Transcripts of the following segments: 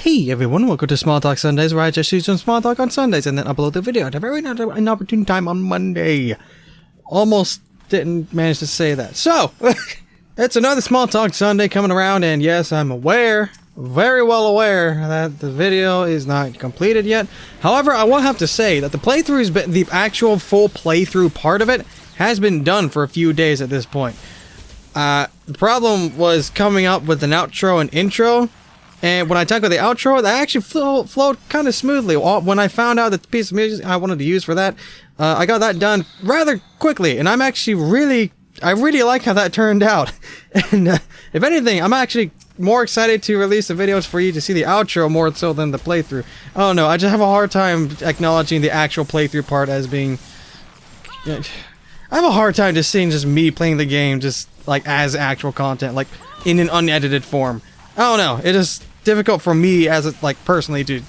Hey everyone, welcome to Small Talk Sundays, where I just use some small talk on Sundays and then upload the video at a very inopportune time on Monday. Almost didn't manage to say that. So, it's another Small Talk Sunday coming around, and yes, I'm aware, very well aware, that the video is not completed yet. However, I will have to say that the playthrough, the actual full playthrough part of it, has been done for a few days at this point. The problem was coming up with an outro and intro. And when I tackled the outro, that actually flowed kind of smoothly. When I found out that the piece of music I wanted to use for that, I got that done rather quickly. And I'm actually I really like how that turned out. And if anything, I'm actually more excited to release the videos for you to see the outro more so than the playthrough. Oh no, I just have a hard time acknowledging the actual playthrough part as being... I have a hard time just seeing just me playing the game just like as actual content, like in an unedited form. I don't know, it is difficult for me as a, like personally to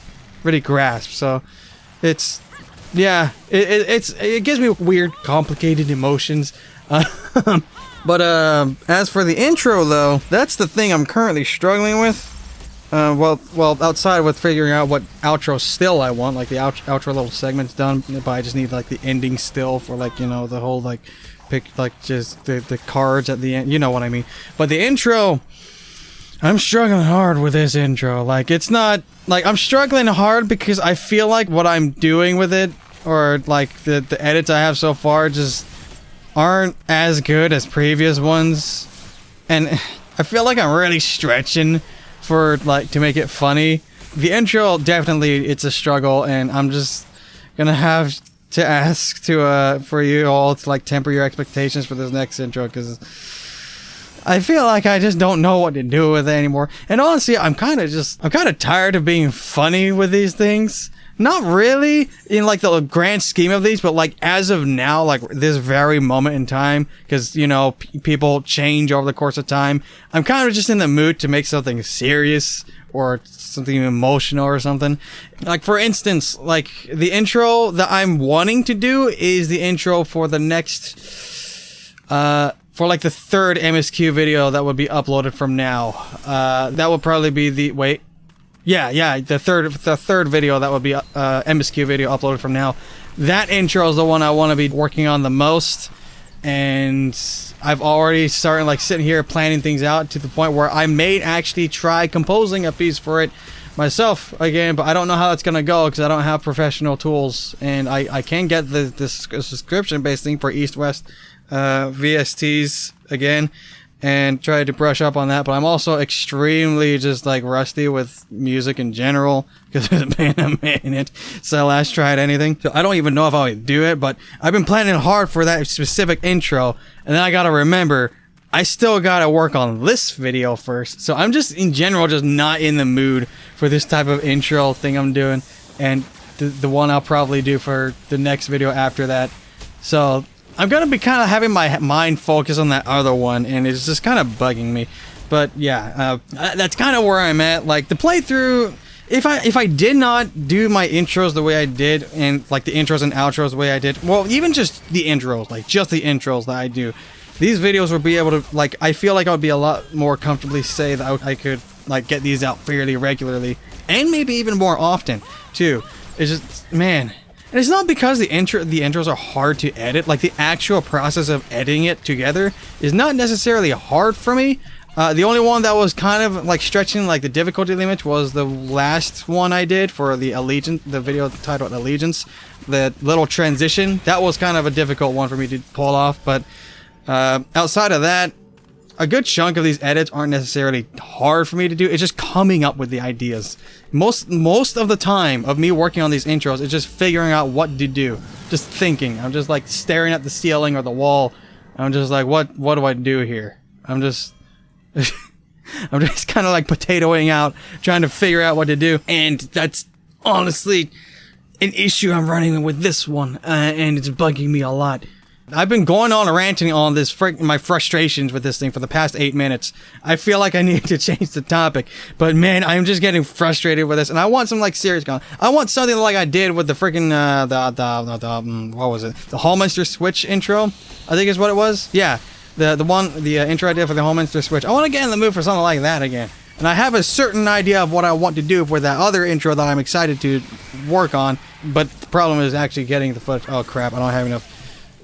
really grasp. So it's, yeah, it gives me weird, complicated emotions. But as for the intro though, that's the thing I'm currently struggling with. Well, outside with figuring out what outro still I want, like the outro little segment's done, but I just need like the ending still for like, you know, the whole like just the cards at the end, you know what I mean. But the intro, I'm struggling hard with this intro. Like, it's not like I'm struggling hard because I feel like what I'm doing with it, or like the edits I have so far, just aren't as good as previous ones, and I feel like I'm really stretching for like to make it funny. The intro, definitely it's a struggle, and I'm just gonna have to ask to for you all to like temper your expectations for this next intro, because I feel like I just don't know what to do with it anymore. And honestly, I'm kind of tired of being funny with these things. Not really in like the grand scheme of these, but like as of now, like this very moment in time, because you know people change over the course of time. I'm kind of just in the mood to make something serious or something emotional or something. Like for instance, like the intro that I'm wanting to do is the intro for the next for like the third MSQ video that would be uploaded from now. That would probably be the the third video that would be MSQ video uploaded from now. That intro is the one I want to be working on the most, and I've already started like sitting here planning things out to the point where I may actually try composing a piece for it myself again, but I don't know how that's gonna go because I don't have professional tools, and I can get the subscription based thing for East-West VSTs again and try to brush up on that. But I'm also extremely just like rusty with music in general because it's been a minute since I last tried anything, so I don't even know if I would do it. But I've been planning hard for that specific intro, and then I gotta remember I still gotta work on this video first. So I'm just in general just not in the mood for this type of intro thing I'm doing, and the one I'll probably do for the next video after that. So I'm gonna be kind of having my mind focus on that other one, and it's just kind of bugging me. But yeah, that's kind of where I'm at. Like the playthrough, if I did not do my intros the way I did, and like the intros and outros the way I did, well, even just the intros, like just the intros that I do, these videos would be able to, like, I feel like I would be a lot more comfortably say that I could like get these out fairly regularly, and maybe even more often too. It's just, man. And it's not because the intros are hard to edit. Like the actual process of editing it together is not necessarily hard for me. The only one that was kind of like stretching like the difficulty limit was the last one I did for the Allegiance, the video titled Allegiance, the little transition. That was kind of a difficult one for me to pull off. But outside of that, a good chunk of these edits aren't necessarily hard for me to do. It's just coming up with the ideas. Most of the time of me working on these intros is just figuring out what to do. Just thinking. I'm just like staring at the ceiling or the wall. I'm just like, what do I do here? I'm just I'm just kind of like potatoing out, trying to figure out what to do. And that's honestly an issue I'm running with this one, and it's bugging me a lot. I've been going on and ranting on this my frustrations with this thing for the past 8 minutes. I feel like I need to change the topic, but man, I'm just getting frustrated with this, and I want some like serious content. I want something like I did with the freaking what was it? The Hallminster Switch intro, I think is what it was. Yeah, the intro I did for the Hallminster Switch. I want to get in the mood for something like that again. And I have a certain idea of what I want to do for that other intro that I'm excited to work on. But the problem is actually getting the footage. Oh crap, I don't have enough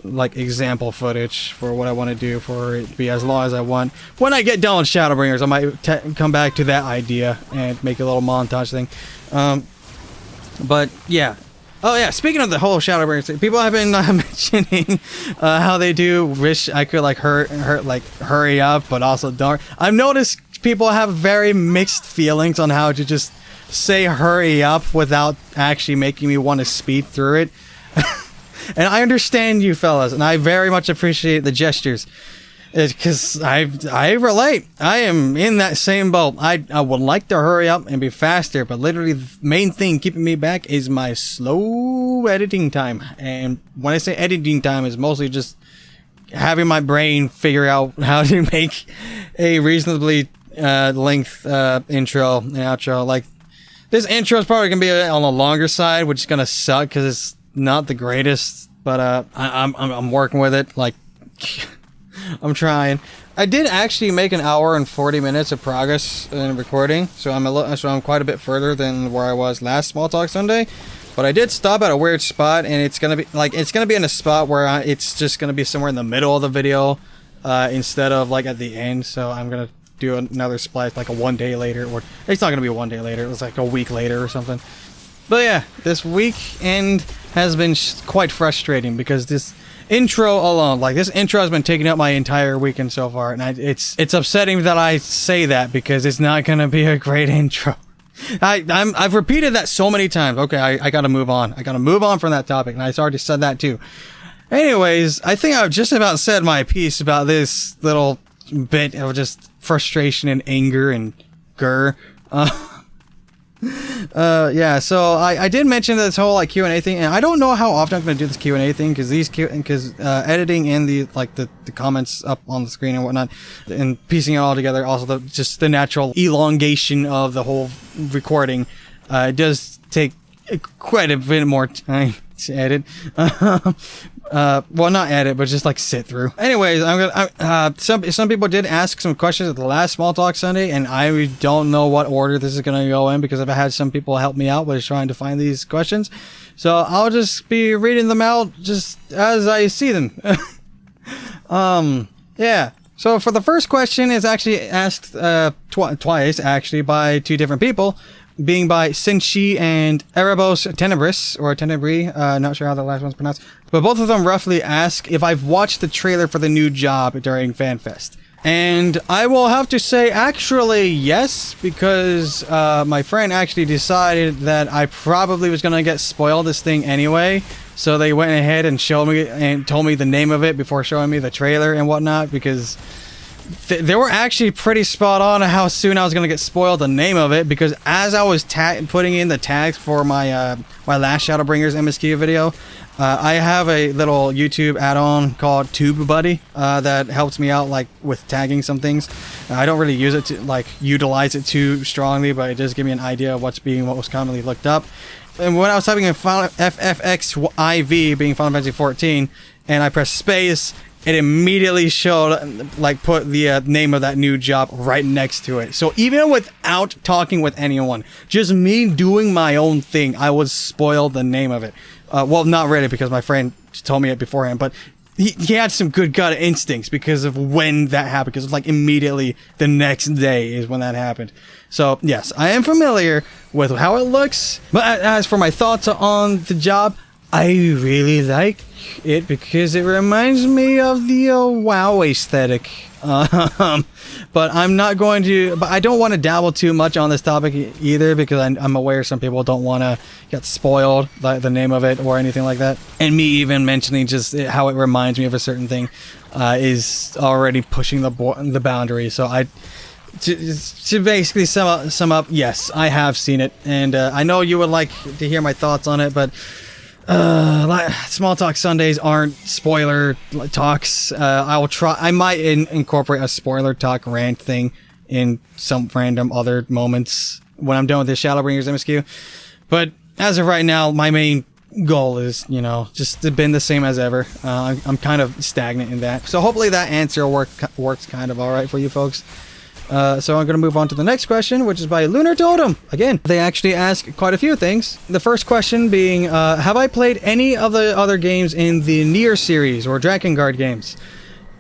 like example footage for what I want to do for it to be as long as I want. When I get done with Shadowbringers, I might come back to that idea and make a little montage thing. But yeah. Oh yeah, speaking of the whole Shadowbringers thing, people have been mentioning how they do wish I could like hurry up, but also don't. I've noticed people have very mixed feelings on how to just say hurry up without actually making me want to speed through it. And I understand you fellas, and I very much appreciate the gestures. Because I relate. I am in that same boat. I would like to hurry up and be faster, but literally the main thing keeping me back is my slow editing time. And when I say editing time, it's mostly just having my brain figure out how to make a reasonably length intro and outro. Like, this intro is probably going to be on the longer side, which is going to suck because it's not the greatest, but I'm working with it. Like, I'm trying. I did actually make an hour and 40 minutes of progress in recording, so I'm quite a bit further than where I was last Small Talk Sunday. But I did stop at a weird spot, and it's gonna be in a spot where it's just gonna be somewhere in the middle of the video, instead of like at the end. So I'm gonna do another splice like a 1 day later, or it's not gonna be 1 day later. It was like a week later or something. But yeah, this weekend has been quite frustrating because this intro alone, like this intro has been taking up my entire weekend so far, and it's upsetting that I say that because it's not gonna be a great intro. I've repeated that so many times. Okay, I gotta move on. I gotta move on from that topic, and I already said that too. Anyways, I think I've just about said my piece about this little bit of just frustration and anger and grr. Yeah, so I did mention this whole like Q&A thing, and I don't know how often I'm going to do this Q&A thing because editing and the comments up on the screen and whatnot and piecing it all together, also just the natural elongation of the whole recording, does take quite a bit more time to edit. Well, not edit, but just like sit through. Anyways, some people did ask some questions at the last Small Talk Sunday, and I don't know what order this is going to go in because I've had some people help me out with trying to find these questions. So I'll just be reading them out just as I see them. Yeah. So for the first question, is actually asked twice actually by two different people, being by Senshi and Erebos Tenebris, or Tenebris, not sure how the last one's pronounced. But both of them roughly ask if I've watched the trailer for the new job during FanFest. And I will have to say, actually, yes, because my friend actually decided that I probably was going to get spoiled this thing anyway. So they went ahead and showed me and told me the name of it before showing me the trailer and whatnot, because they were actually pretty spot on how soon I was going to get spoiled the name of it, because as I was putting in the tags for my my last Shadowbringers MSQ video, I have a little YouTube add-on called TubeBuddy that helps me out like with tagging some things. I don't really use it to like utilize it too strongly, but it does give me an idea of what was commonly looked up. And when I was typing in FFXIV, being Final Fantasy 14, and I pressed space, it immediately showed, like, put the name of that new job right next to it. So even without talking with anyone, just me doing my own thing, I was spoiled the name of it. Well, not really, because my friend told me it beforehand, but he had some good gut instincts because of when that happened, because it was like immediately the next day is when that happened. So yes, I am familiar with how it looks, but as for my thoughts on the job, I really like it because it reminds me of the WoW aesthetic. But I'm not going to, but I don't want to dabble too much on this topic either, because I'm aware some people don't want to get spoiled by the name of it or anything like that. And me even mentioning just how it reminds me of a certain thing is already pushing the boundary. So to basically sum up, yes, I have seen it, and I know you would like to hear my thoughts on it, but Small Talk Sundays aren't spoiler talks. I might incorporate a spoiler talk rant thing in some random other moments when I'm done with this Shadowbringers MSQ. But as of right now, my main goal is, just to been the same as ever. I'm kind of stagnant in that. So hopefully that answer works kind of alright for you folks. So I'm going to move on to the next question, which is by lunartotem. Again, they actually ask quite a few things. The first question being, have I played any of the other games in the Nier series or Drakengard games?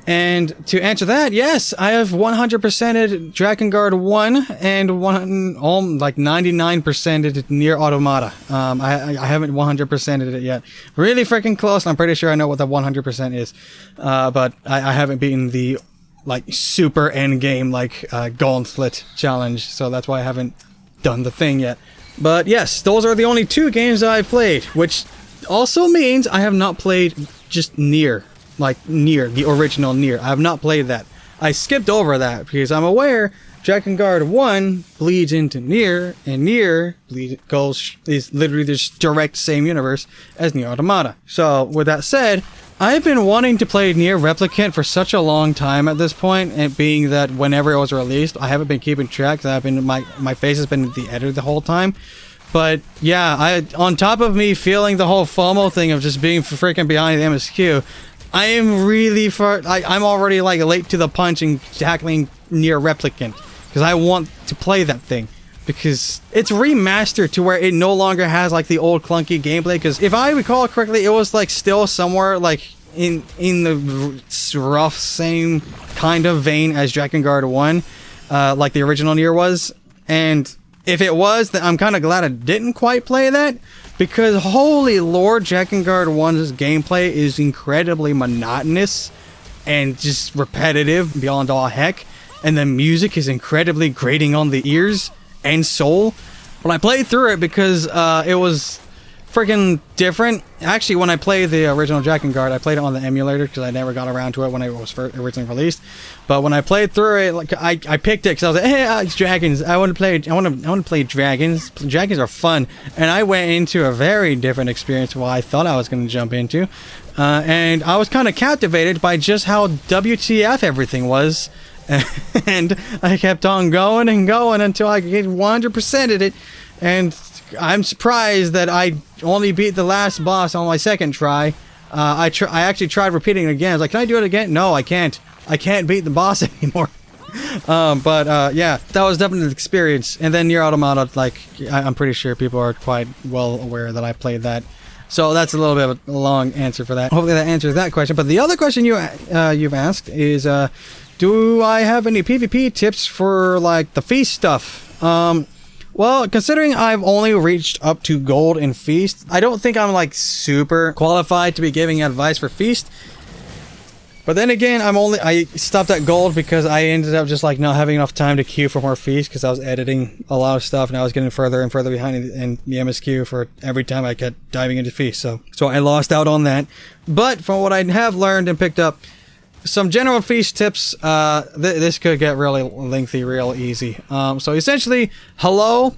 And to answer that, yes, I have 100%ed Drakengard 1 and 99%ed Nier Automata. I haven't 100%ed it yet. Really freaking close. I'm pretty sure I know what the 100% is. But I haven't beaten the super end game gauntlet challenge, so that's why I haven't done the thing yet. But yes, those are the only 2 games that I've played, which also means I have not played just Nier. Nier, the original Nier. I have not played that. I skipped over that because I'm aware Drakengard 1 bleeds into Nier, and Nier is literally this direct same universe as Nier Automata. So, with that said, I've been wanting to play Nier Replicant for such a long time at this point, and being that whenever it was released, I haven't been keeping track. My face has been in the editor the whole time. But yeah, on top of me feeling the whole FOMO thing of just being freaking behind the MSQ, I am really I'm already late to the punch in tackling Nier Replicant because I want to play that thing because it's remastered to where it no longer has the old clunky gameplay. Because if I recall correctly, it was still somewhere in the rough same kind of vein as Drakengard 1, like the original Nier was. And if it was, then I'm kind of glad I didn't quite play that. Because, holy lord, Drakengard 1's gameplay is incredibly monotonous and just repetitive beyond all heck. And the music is incredibly grating on the ears and soul. But I played through it because it was freaking different. Actually, when I played the original Drakengard, I played it on the emulator because I never got around to it when it was originally released. But when I played through it, I picked it because I was like, hey, it's dragons. I want to play dragons. Dragons are fun. And I went into a very different experience than what I thought I was going to jump into. And I was kind of captivated by just how WTF everything was. And I kept on going and going until I get 100%ed it. And I'm surprised that I only beat the last boss on my second try. I actually tried repeating it again. I was like, can I do it again? No, I can't. I can't beat the boss anymore. Yeah, that was definitely an experience. And then Nier Automata, I'm pretty sure people are quite well aware that I played that. So that's a little bit of a long answer for that. Hopefully that answers that question. But the other question you've asked is, do I have any PvP tips for the feast stuff? Well, considering I've only reached up to gold in Feast, I don't think I'm super qualified to be giving advice for Feast. But then again, I stopped at gold because I ended up just not having enough time to queue for more Feast because I was editing a lot of stuff and I was getting further and further behind in the MSQ for every time I kept diving into Feast. So I lost out on that. But from what I have learned and picked up, some general feast tips. This could get really lengthy real easy. So essentially, hello.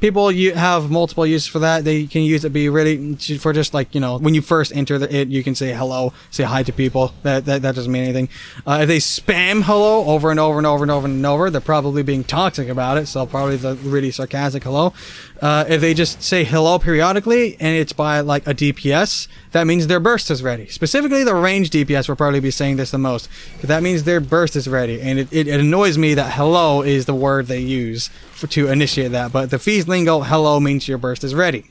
People have multiple uses for that. They can use it for just when you first enter it, you can say hello, say hi to people. That doesn't mean anything. If they spam hello over and over and over and over and over, they're probably being toxic about it. So probably the really sarcastic hello. If they just say hello periodically and it's by a DPS, that means their burst is ready. Specifically, the range DPS will probably be saying this the most. That means their burst is ready. And it annoys me that hello is the word they use to initiate that. But the Feast lingo, hello means your burst is ready.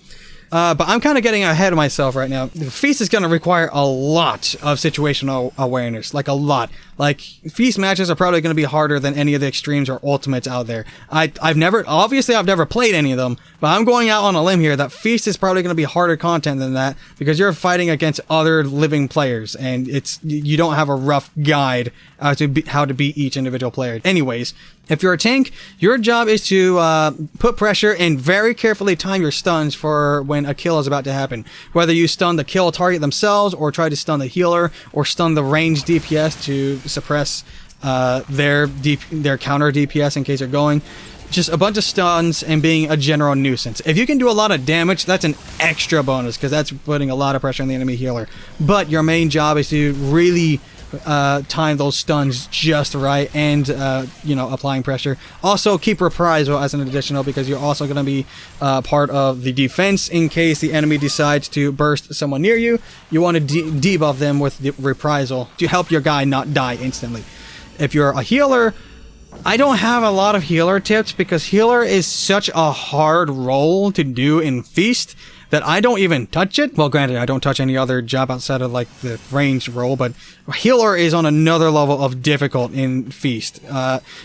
But I'm kind of getting ahead of myself right now. The Feast is going to require a lot of situational awareness. A lot. Feast matches are probably going to be harder than any of the extremes or ultimates out there. I've never played any of them, but I'm going out on a limb here that Feast is probably going to be harder content than that because you're fighting against other living players and you don't have a rough guide to how to beat each individual player. Anyways, if you're a tank, your job is to put pressure and very carefully time your stuns for when a kill is about to happen. Whether you stun the kill target themselves or try to stun the healer or stun the ranged DPS to suppress their counter DPS in case they're going. Just a bunch of stuns and being a general nuisance. If you can do a lot of damage, that's an extra bonus because that's putting a lot of pressure on the enemy healer. But your main job is to really time those stuns just right and applying pressure. Also keep reprisal as an additional because you're also going to be part of the defense in case the enemy decides to burst someone near you. You want to debuff them with the reprisal to help your guy not die instantly. If you're a healer, I don't have a lot of healer tips because healer is such a hard role to do in Feast that I don't even touch it. Well, granted, I don't touch any other job outside of like the range role, but healer is on another level of difficult in Feast.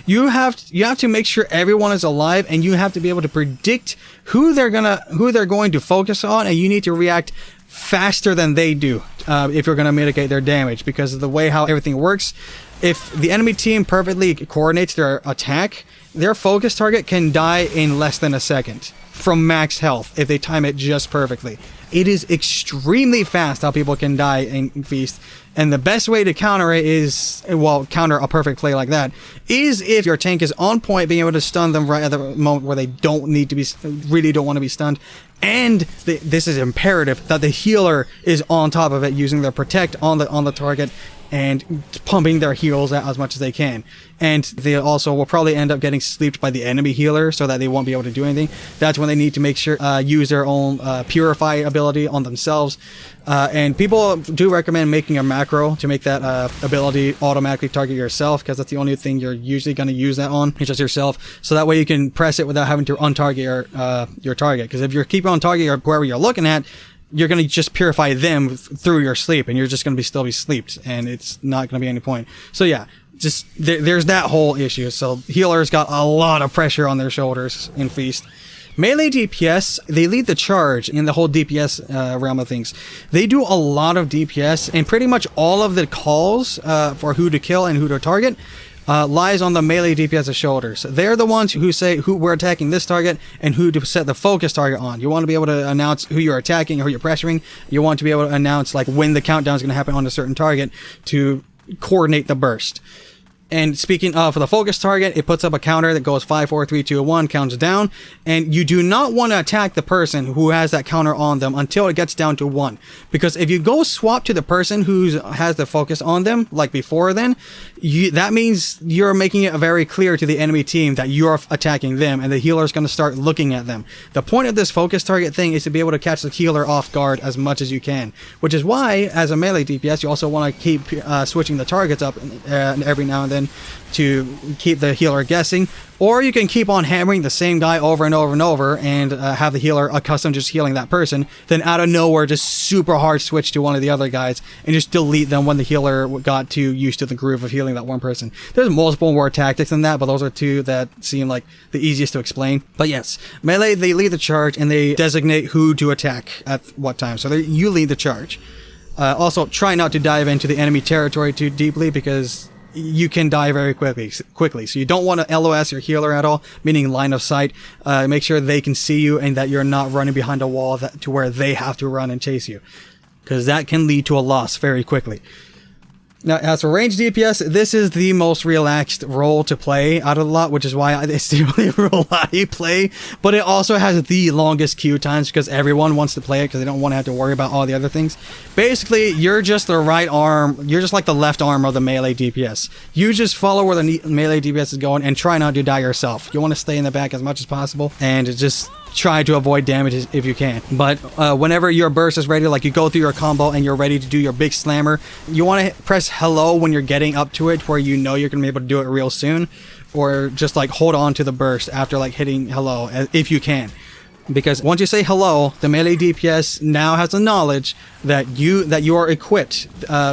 You have to make sure everyone is alive, and you have to be able to predict who they're going to focus on, and you need to react faster than they do if you're going to mitigate their damage, because of the way how everything works. If the enemy team perfectly coordinates their attack, their focus target can die in less than a second from max health if they time it just perfectly. It is extremely fast how people can die in Feast, and the best way to counter it is, well, counter a perfect play like that, is if your tank is on point, being able to stun them right at the moment where they don't need to be, really don't want to be stunned, and this is imperative that the healer is on top of it, using their protect on the target and pumping their heals out as much as they can. And they also will probably end up getting sleeped by the enemy healer so that they won't be able to do anything. That's when they need to make sure use their own purify ability on themselves. And people do recommend making a macro to make that ability automatically target yourself, because that's the only thing you're usually going to use that on. It's just yourself. So that way you can press it without having to untarget your target. Because if you're keeping on target or whoever you're looking at, you're going to just purify them through your sleep, and you're just going to still be sleeped, and it's not going to be any point. So yeah, just there's that whole issue. So healers got a lot of pressure on their shoulders in Feast. Melee DPS, they lead the charge in the whole DPS realm of things. They do a lot of DPS, and pretty much all of the calls for who to kill and who to target lies on the melee DPS's shoulders. They're the ones who say who we're attacking this target and who to set the focus target on. You want to be able to announce who you're attacking or who you're pressuring. You want to be able to announce like when the countdown is going to happen on a certain target to coordinate the burst. And speaking of the focus target, it puts up a counter that goes 5, 4, 3, 2, 1, counts down. And you do not want to attack the person who has that counter on them until it gets down to 1. Because if you go swap to the person who has the focus on them, like before then, that means you're making it very clear to the enemy team that you're attacking them, and the healer is going to start looking at them. The point of this focus target thing is to be able to catch the healer off guard as much as you can. Which is why, as a melee DPS, you also want to keep switching the targets up every now and then to keep the healer guessing, or you can keep on hammering the same guy over and over and over and have the healer accustomed to just healing that person, then out of nowhere just super hard switch to one of the other guys and just delete them when the healer got too used to the groove of healing that one person. There's multiple more tactics than that, but those are two that seem like the easiest to explain. But yes, melee, they lead the charge and they designate who to attack at what time, so you lead the charge. Also, try not to dive into the enemy territory too deeply, because you can die very quickly. So you don't want to LOS your healer at all, meaning line of sight. Make sure they can see you and that you're not running behind a wall to where they have to run and chase you, because that can lead to a loss very quickly. Now, as for range DPS, this is the most relaxed role to play out of the lot, which is why it's the only role I play, but it also has the longest queue times because everyone wants to play it because they don't want to have to worry about all the other things. Basically, you're just the right arm, you're just like the left arm of the melee DPS. You just follow where the melee DPS is going and try not to die yourself. You want to stay in the back as much as possible and just try to avoid damage if you can. But whenever your burst is ready, like you go through your combo and you're ready to do your big slammer, you want to press hello when you're getting up to it, where you know you're going to be able to do it real soon, or just like hold on to the burst after like hitting hello if you can. Because once you say hello, the melee DPS now has the knowledge that you are equipped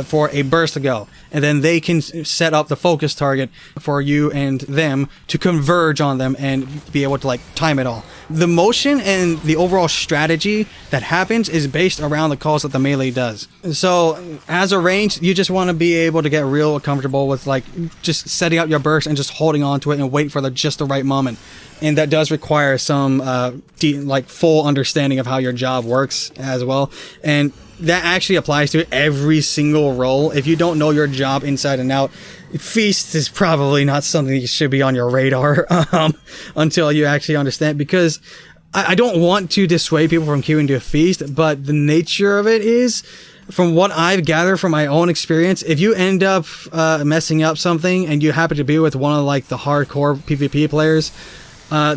for a burst to go. And then they can set up the focus target for you and them to converge on them and be able to like time it all. The motion and the overall strategy that happens is based around the calls that the melee does. So as a range, you just want to be able to get real comfortable with like just setting up your burst and just holding on to it and wait for just the right moment. And that does require some like full understanding of how your job works as well. And that actually applies to every single role. If you don't know your job inside and out, Feast is probably not something that should be on your radar until you actually understand. Because I don't want to dissuade people from queuing to a Feast, but the nature of it is, from what I've gathered from my own experience, if you end up messing up something and you happen to be with one of like the hardcore PvP players,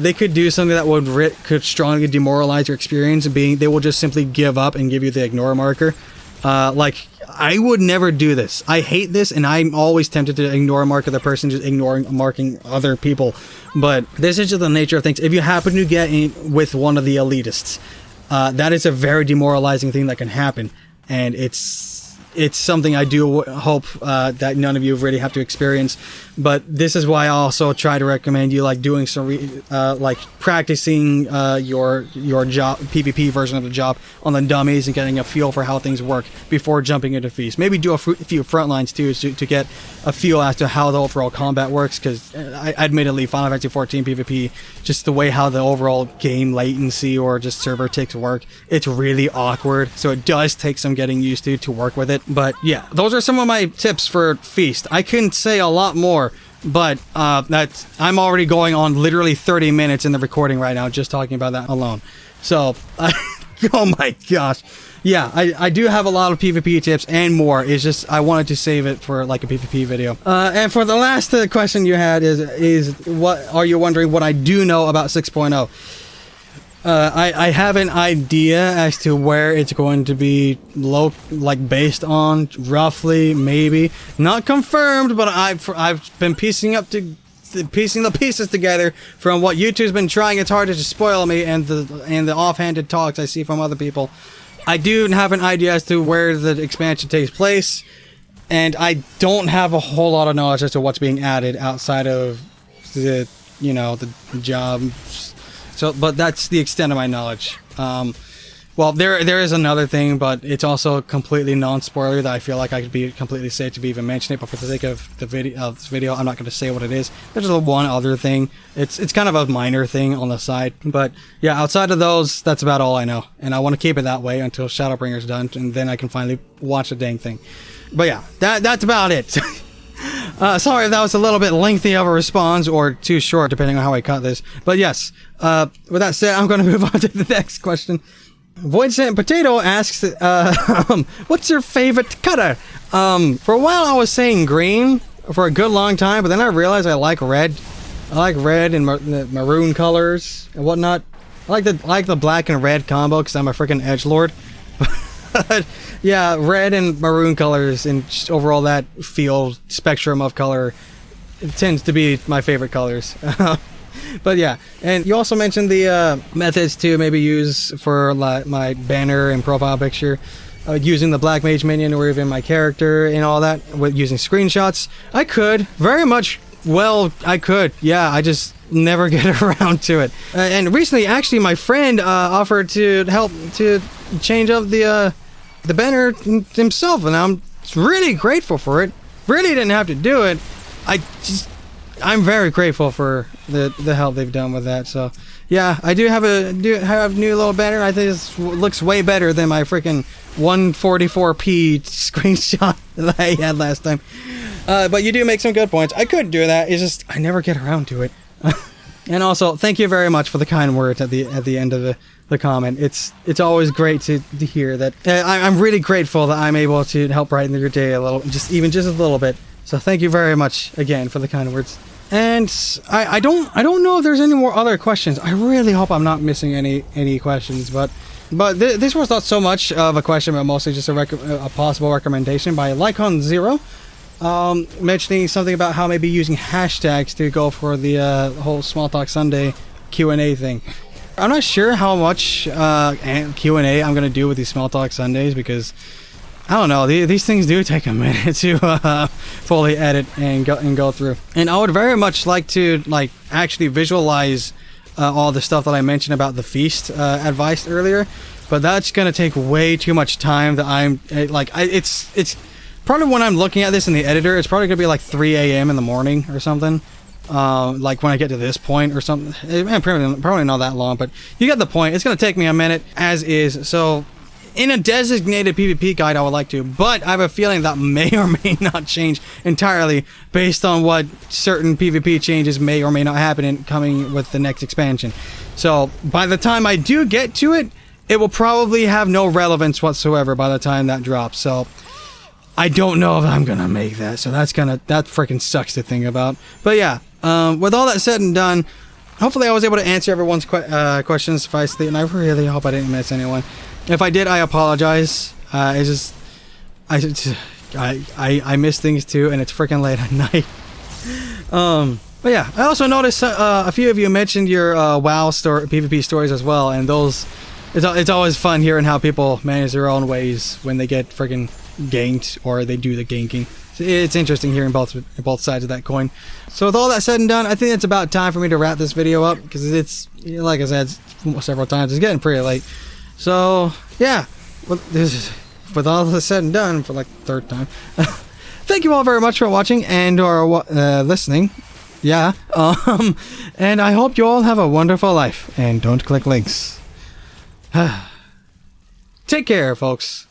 they could do something that could strongly demoralize your experience, being they will just simply give up and give you the ignore marker. Like I would never do this. I hate this, and I'm always tempted to ignore a mark of the person, just marking other people. But this is just the nature of things. If you happen to get in with one of the elitists, that is a very demoralizing thing that can happen, and it's something I do hope that none of you really have to experience. But this is why I also try to recommend you like doing some like practicing your job PvP version of the job on the dummies and getting a feel for how things work before jumping into feast. Maybe do a few front lines too to get a feel as to how the overall combat works, because admittedly Final Fantasy 14 PvP, just the way how the overall game latency or just server ticks work, it's really awkward, so it does take some getting used to work with it. But yeah, those are some of my tips for feast. I couldn't say a lot more, but I'm already going on literally 30 minutes in the recording right now just talking about that alone. So oh my gosh, yeah, I do have a lot of PvP tips and more. It's just I wanted to save it for like a PvP video. And for the last question you had is what are you wondering what I do know about 6.0? I have an idea as to where it's going to be based on, roughly, maybe. Not confirmed, but I've been piecing the pieces together from what YouTube's been trying its hardest to spoil me and the offhanded talks I see from other people. I do have an idea as to where the expansion takes place, and I don't have a whole lot of knowledge as to what's being added outside of the job. So, but that's the extent of my knowledge. Well, there is another thing, but it's also completely non-spoiler that I feel like I could be completely safe to be even mentioning it. But for the sake of this video, I'm not going to say what it is. There's one other thing. It's kind of a minor thing on the side, but yeah, outside of those, that's about all I know. And I want to keep it that way until Shadowbringer's done, and then I can finally watch the dang thing. But yeah, that's about it. Sorry if that was a little bit lengthy of a response, or too short, depending on how I cut this. But yes, with that said, I'm going to move on to the next question. VoidsentPotato asks, what's your favorite color? For a while I was saying green for a good long time, but then I realized I like red. I like red and maroon colors and whatnot. I like the black and red combo because I'm a freaking edgelord. But yeah, red and maroon colors and just overall that field spectrum of color, it tends to be my favorite colors. But yeah, and you also mentioned the methods to maybe use for like my banner and profile picture, using the Black Mage minion or even my character and all that, with using screenshots. I could very much. Well, I could. Yeah, I just never get around to it. And recently, actually, my friend offered to help to change up the banner himself, and I'm really grateful for it. Really didn't have to do it. I'm very grateful for the help they've done with that. So yeah, I do have a new little banner. I think this looks way better than my freaking 144p screenshot that I had last time. But you do make some good points. I could do that. It's just I never get around to it. And also, thank you very much for the kind words at the end of the comment. It's always great to hear that. I'm really grateful that I'm able to help brighten your day a little, just a little bit. So thank you very much again for the kind words. And I don't know if there's any more other questions. I really hope I'm not missing any questions. But this was not so much of a question, but mostly just a possible recommendation by Lycon Xero. Mentioning something about how maybe using hashtags to go for the whole Small Talk Sunday Q&A thing. I'm not sure how much Q&A I'm going to do with these Small Talk Sundays, because I don't know, these things do take a minute to fully edit and go through. And I would very much like to actually visualize all the stuff that I mentioned about the feast advice earlier, but that's going to take way too much time that it's probably when I'm looking at this in the editor, it's probably going to be like 3 a.m. in the morning or something. Like when I get to this point or something. Probably not that long, but you get the point. It's going to take me a minute as is. So in a designated PvP guide, I would like to, but I have a feeling that may or may not change entirely based on what certain PvP changes may or may not happen coming with the next expansion. So by the time I do get to it, it will probably have no relevance whatsoever by the time that drops. So I don't know if I'm gonna make that, so that freaking sucks to think about. But yeah, with all that said and done, hopefully I was able to answer everyone's questions sufficiently, and I really hope I didn't miss anyone. If I did, I apologize. It's just I miss things too, and it's freaking late at night. But yeah, I also noticed a few of you mentioned your WoW PvP stories as well, and those, it's always fun hearing how people manage their own ways when they get freaking ganked or they do the ganking. It's interesting hearing both sides of that coin. So with all that said and done, I think it's about time for me to wrap this video up, because it's, like I said several times, it's getting pretty late. So yeah, with all this said and done, for like the third time, thank you all very much for watching and or listening. Yeah. And I hope you all have a wonderful life, and don't click links. Take care, folks.